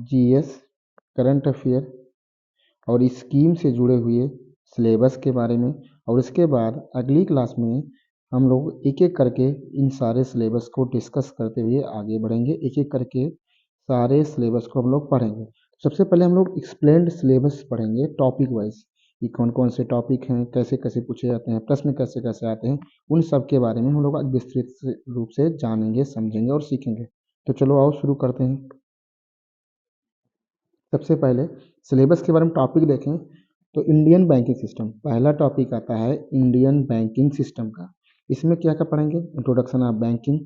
GS, current affair और scheme से जुड़े हुए सिलेबस के बारे में। और इसके बाद अगली क्लास में हम लोग एक एक करके इन सारे सिलेबस को डिस्कस करते हुए आगे बढ़ेंगे। एक एक करके सारे सिलेबस को हम लोग पढ़ेंगे। सबसे पहले हम लोग एक्सप्लेन्ड सिलेबस पढ़ेंगे टॉपिक वाइज, कि कौन कौन से टॉपिक हैं, कैसे कैसे पूछे जाते हैं, प्रश्न कैसे कैसे आते हैं, उन सब के बारे में हम लोग आज विस्तृत रूप से जानेंगे, समझेंगे और सीखेंगे। तो चलो आओ शुरू करते हैं। सबसे पहले सिलेबस के बारे में टॉपिक देखें तो इंडियन बैंकिंग सिस्टम पहला टॉपिक आता है, इंडियन बैंकिंग सिस्टम का। इसमें क्या क्या पढ़ेंगे? इंट्रोडक्शन ऑफ बैंकिंग,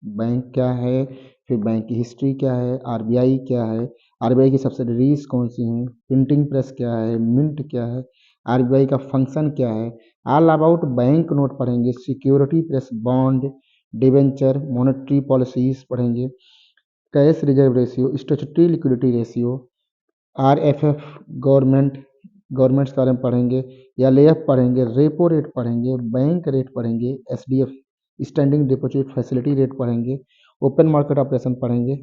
बैंक क्या है, फिर बैंक की हिस्ट्री क्या है, आरबीआई क्या है, आरबीआई की सब्सिडरीज कौन सी हैं, प्रिंटिंग प्रेस क्या है, मिंट क्या है, आरबीआई का फंक्शन क्या है, ऑल अबाउट बैंक नोट पढ़ेंगे, security press bond, debenture, monetary policies पढ़ेंगे, cash reserve ratio, statutory liquidity ratio, RFF governments के बारे में पढ़ेंगे, या लेएफ पढ़ेंगे, रेपो रेट पढ़ेंगे, बैंक रेट पढ़ेंगे, SDF standing deposit facility rate पढ़ेंगे, ओपन मार्केट ऑपरेशन पढ़ेंगे,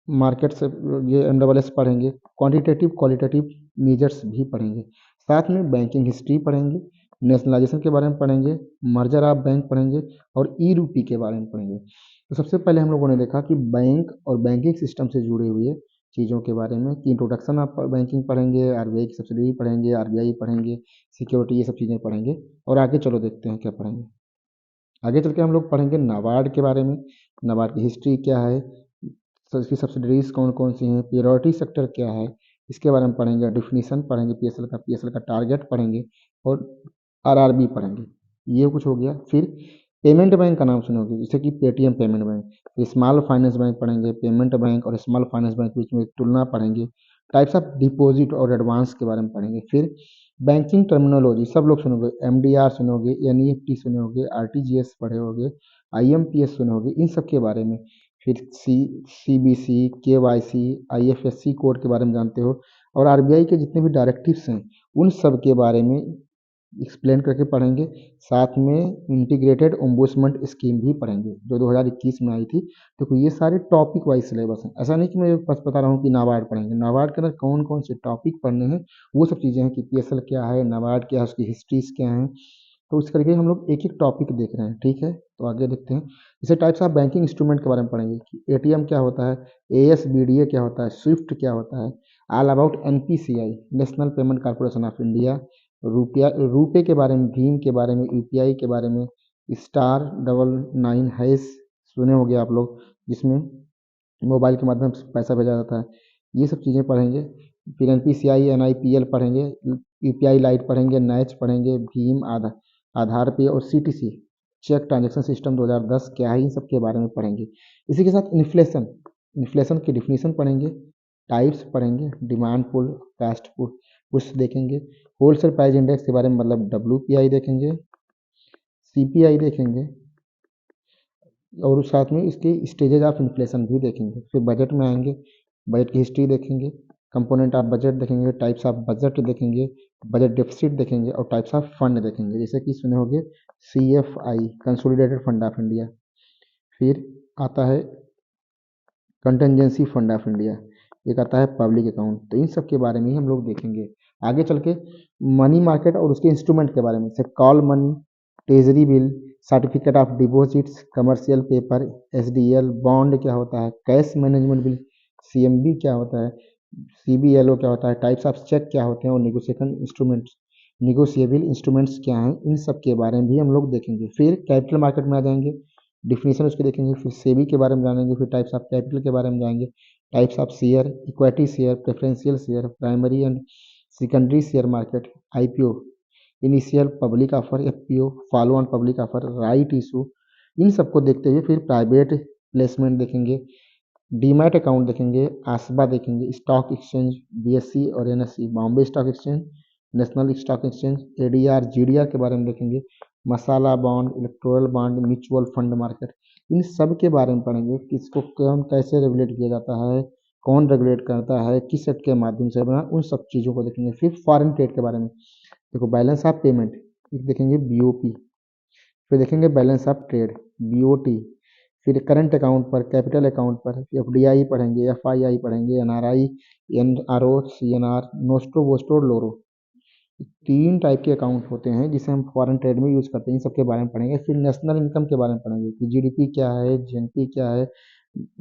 मार्केट से ये एनडब्ल्यूएस पढ़ेंगे, क्वांटिटेटिव क्वालिटेटिव मेजर्स भी पढ़ेंगे। साथ में बैंकिंग हिस्ट्री पढ़ेंगे, नेशनलाइजेशन के बारे में पढ़ेंगे, मर्जर ऑफ बैंक पढ़ेंगे और ई रूपी के बारे में पढ़ेंगे। तो सबसे पहले हम लोगों ने देखा कि बैंक और बैंकिंग सिस्टम से जुड़े हुए चीज़ों के बारे में, कि इंट्रोडक्शन ऑफ बैंकिंग पढ़ेंगे, आरबीआई की सब्सिडी पढ़ेंगे, आरबीआई पढ़ेंगे, सिक्योरिटी, ये सब चीज़ें पढ़ेंगे। और आगे चलो देखते हैं क्या पढ़ेंगे। आगे चल के हम लोग पढ़ेंगे नाबार्ड के बारे में, नाबार्ड की हिस्ट्री क्या है, इसकी सब्सिडरीज कौन कौन सी हैं, प्रियोरिटी सेक्टर क्या है, इसके बारे में पढ़ेंगे, डिफिनीसन पढ़ेंगे, पीएसएल का टारगेट पढ़ेंगे और आरआरबी पढ़ेंगे। ये कुछ हो गया। फिर पेमेंट बैंक का नाम सुनोगे, जैसे कि Paytm payment bank, small finance bank पढ़ेंगे, पेमेंट बैंक और स्मॉल फाइनेंस बैंक के बीच में तुलना पढ़ेंगे, टाइप्स ऑफ डिपॉजिट और एडवांस के बारे में पढ़ेंगे। फिर बैंकिंग टर्मिनोलॉजी सब लोग सुनोगे, एमडीआर सुनोगे, एनईएफटी सुनोगे, आरटीजीएस पढ़े होगे, आईएमपीएस सुनोगे, इन सब के बारे में। फिर सीबीसी, केवाईसी, आईएफएससी कोड के बारे में जानते हो, और आरबीआई के जितने भी डायरेक्टिव्स हैं उन सब के बारे में एक्सप्लेन करके पढ़ेंगे। साथ में इंटीग्रेटेड ओम्बुड्समेंट स्कीम भी पढ़ेंगे जो 2021 में आई थी। देखो ये सारे टॉपिक वाइज सिलेबस हैं, ऐसा नहीं कि मैं बस बता रहा हूँ कि नाबार्ड पढ़ेंगे। नाबार्ड के अंदर कौन कौन से टॉपिक पढ़ने हैं वो सब चीज़ें हैं, कि पीएसएल क्या है, नाबार्ड क्या है, उसकी हिस्ट्रीज क्या हैं। तो इस करके हम लोग एक एक टॉपिक देख रहे हैं, ठीक है। तो आगे देखते हैं। जैसे टाइप्स ऑफ बैंकिंग इंस्ट्रूमेंट के बारे में पढ़ेंगे, कि एटीएम क्या होता है, एएसबीडीए क्या होता है, स्विफ्ट क्या होता है, all about NPCI, national payment corporation of India, रुपए के बारे में, भीम के बारे में, यूपीआई के बारे में, *99# सुने होंगे आप लोग, जिसमें मोबाइल के माध्यम से पैसा भेजा जाता है। ये सब चीज़ें पढ़ेंगे। फिर एनपीसीआई, एनआईपीएल पढ़ेंगे, यूपीआई लाइट पढ़ेंगे, नैच पढ़ेंगे, भीम, आधार पे और सीटीसी चेक ट्रांजैक्शन सिस्टम 2010 क्या है, इन सब के बारे में पढ़ेंगे। इसी के साथ इन्फ्लेशन, इन्फ्लेशन की डिफिनीशन पढ़ेंगे, टाइप्स पढ़ेंगे, डिमांड पुल, कास्ट पुल, कुछ देखेंगे, होलसेल प्राइस इंडेक्स के बारे में, मतलब डब्ल्यूपीआई देखेंगे, सीपीआई देखेंगे, और साथ में इसके स्टेजेज ऑफ इन्फ्लेशन भी देखेंगे। फिर बजट में आएंगे, बजट की हिस्ट्री देखेंगे, कंपोनेंट ऑफ बजट देखेंगे, टाइप्स ऑफ बजट देखेंगे, बजट डेफिसिट देखेंगे और टाइप्स ऑफ फंड देखेंगे, जैसे कि सुने होंगे CFI, consolidated fund of India. फिर आता है कंटेंजेंसी फंड ऑफ इंडिया, एक आता है पब्लिक अकाउंट। तो इन सब के बारे में ही हम लोग देखेंगे। आगे चल के मनी मार्केट और उसके इंस्ट्रूमेंट के बारे में, जैसे call money, treasury bill, certificate of deposits, commercial paper, SDL, bond क्या होता है, कैश मैनेजमेंट बिल, सीएमबी क्या होता है, सीबीएलओ क्या होता है, टाइप्स ऑफ चेक क्या होते हैं और निगोशिएशन इंस्ट्रूमेंट्स, निगोशिएबल इंस्ट्रूमेंट्स क्या हैं, इन सब के बारे में भी हम लोग देखेंगे। फिर कैपिटल मार्केट में आ जाएंगे, डिफिनीशन उसके देखेंगे, फिर सेबी के बारे में जानेंगे, फिर टाइप्स ऑफ कैपिटल के बारे में जाएंगे, types of share, equity share, preferential share, primary and secondary share market, IPO, initial public offer, FPO, follow on public offer, right issue, इन सबको देखते हुए फिर प्राइवेट प्लेसमेंट देखेंगे, डीमैट अकाउंट देखेंगे, आसबा देखेंगे, स्टॉक एक्सचेंज, बीएससी और NSC, Bombay stock exchange, national stock exchange, ADR, GDR के बारे में देखेंगे, masala bond, electoral bond, mutual fund market, इन सब के बारे में पढ़ेंगे। किसको कौन कैसे रेगुलेट किया जाता है, कौन रेगुलेट करता है, किस एक्ट के माध्यम से बना, उन सब चीज़ों को देखेंगे। फिर फॉरेन ट्रेड के बारे में देखो, बैलेंस ऑफ पेमेंट एक देखेंगे, बीओपी, फिर देखेंगे बैलेंस ऑफ ट्रेड, बीओटी, फिर करंट अकाउंट पर, कैपिटल अकाउंट पर, एफडीआई पढ़ेंगे, एफआईआई पढ़ेंगे, एनआरआई, एनआरओ, सीएनआर, नोस्टो वोस्टो लोरो। तीन टाइप के अकाउंट होते हैं जिसे हम फॉरेन ट्रेड में यूज़ करते हैं, इन सब के बारे में पढ़ेंगे। फिर नेशनल इनकम के बारे में पढ़ेंगे कि जीडीपी क्या है, जीएनपी क्या है,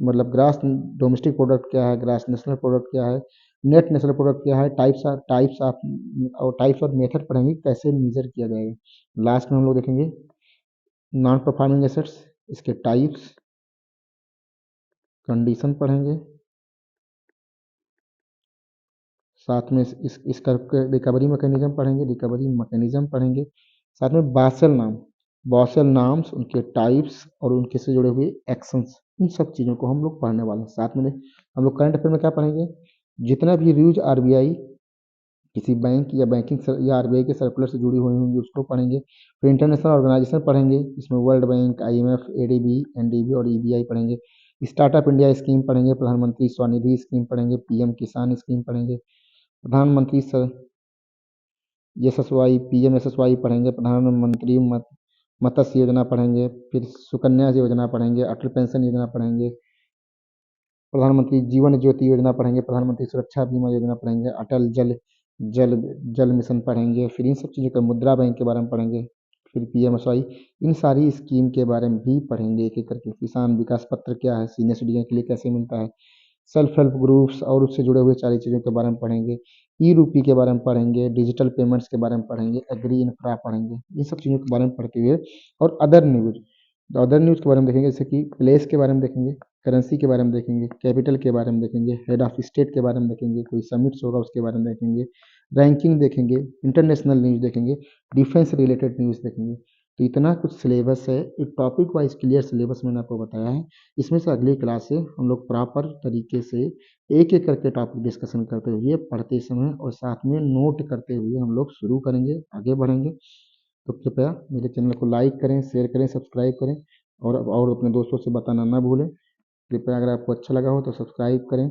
मतलब ग्रास डोमेस्टिक प्रोडक्ट क्या है, ग्रास नेशनल प्रोडक्ट क्या है, नेट नेशनल प्रोडक्ट क्या है, टाइप्स और मेथड पढ़ेंगे कैसे मेजर किया जाएगा। लास्ट में हम लोग देखेंगे नॉन परफॉर्मिंग एसेट्स, इसके टाइप्स, कंडीशन पढ़ेंगे, साथ में इसका रिकवरी मैकेनिज्म पढ़ेंगे, साथ में बासेल नाम्स, उनके टाइप्स और उनके से जुड़े हुए एक्शंस, इन सब चीज़ों को हम लोग पढ़ने वाले हैं। साथ में हम लोग करंट अफेयर में क्या पढ़ेंगे, जितना भी रूल्स आरबीआई किसी बैंक या या आरबीआई के सर्कुलर से जुड़ी हुई होंगी उसको पढ़ेंगे। फिर इंटरनेशनल ऑर्गेनाइजेशन पढ़ेंगे, इसमें world bank, IMF, ADB, NDB और ईबीआई पढ़ेंगे। स्टार्टअप इंडिया स्कीम पढ़ेंगे, प्रधानमंत्री स्वनिधि स्कीम पढ़ेंगे, पीएम किसान स्कीम पढ़ेंगे, प्रधानमंत्री यशस्वाई, पीएम यशस्वाई पढ़ेंगे, प्रधानमंत्री मत्स्य योजना पढ़ेंगे, फिर सुकन्या योजना पढ़ेंगे, अटल पेंशन योजना पढ़ेंगे, प्रधानमंत्री जीवन ज्योति योजना पढ़ेंगे, प्रधानमंत्री सुरक्षा बीमा योजना पढ़ेंगे, अटल जल जल मिशन पढ़ेंगे। फिर इन सब चीज़ों का मुद्रा बैंक के बारे में पढ़ेंगे, फिर पीएमएसवाई, इन सारी स्कीम के बारे में भी पढ़ेंगे एक एक करके। किसान विकास पत्र क्या है, सीनियर सिटीजन के लिए कैसे मिलता है, सेल्फ हेल्प ग्रुप्स और उससे जुड़े हुए सारी चीज़ों के बारे में पढ़ेंगे, ई रूपी के बारे में पढ़ेंगे, डिजिटल पेमेंट्स के बारे में पढ़ेंगे, एग्री इंफ्रा पढ़ेंगे। इन सब चीज़ों के बारे में पढ़ते हुए और अदर न्यूज़ के बारे में देखेंगे, जैसे कि प्लेस के बारे में देखेंगे, करेंसी के बारे में देखेंगे, कैपिटल के बारे में देखेंगे, हेड ऑफ स्टेट के बारे में देखेंगे, कोई समिट्स होगा उसके बारे में देखेंगे, रैंकिंग देखेंगे, इंटरनेशनल न्यूज़ देखेंगे, डिफेंस रिलेटेड न्यूज़ देखेंगे। तो इतना कुछ सिलेबस है, एक टॉपिक वाइज क्लियर सिलेबस मैंने आपको बताया है। इसमें से अगली क्लास से हम लोग प्रॉपर तरीके से एक एक करके टॉपिक डिस्कशन करते हुए पढ़ते समय और साथ में नोट करते हुए हम लोग शुरू करेंगे, आगे बढ़ेंगे। तो कृपया मेरे चैनल को लाइक करें, शेयर करें, सब्सक्राइब करें और अपने दोस्तों से बताना ना भूलें। कृपया अगर आपको अच्छा लगा हो तो सब्सक्राइब करें।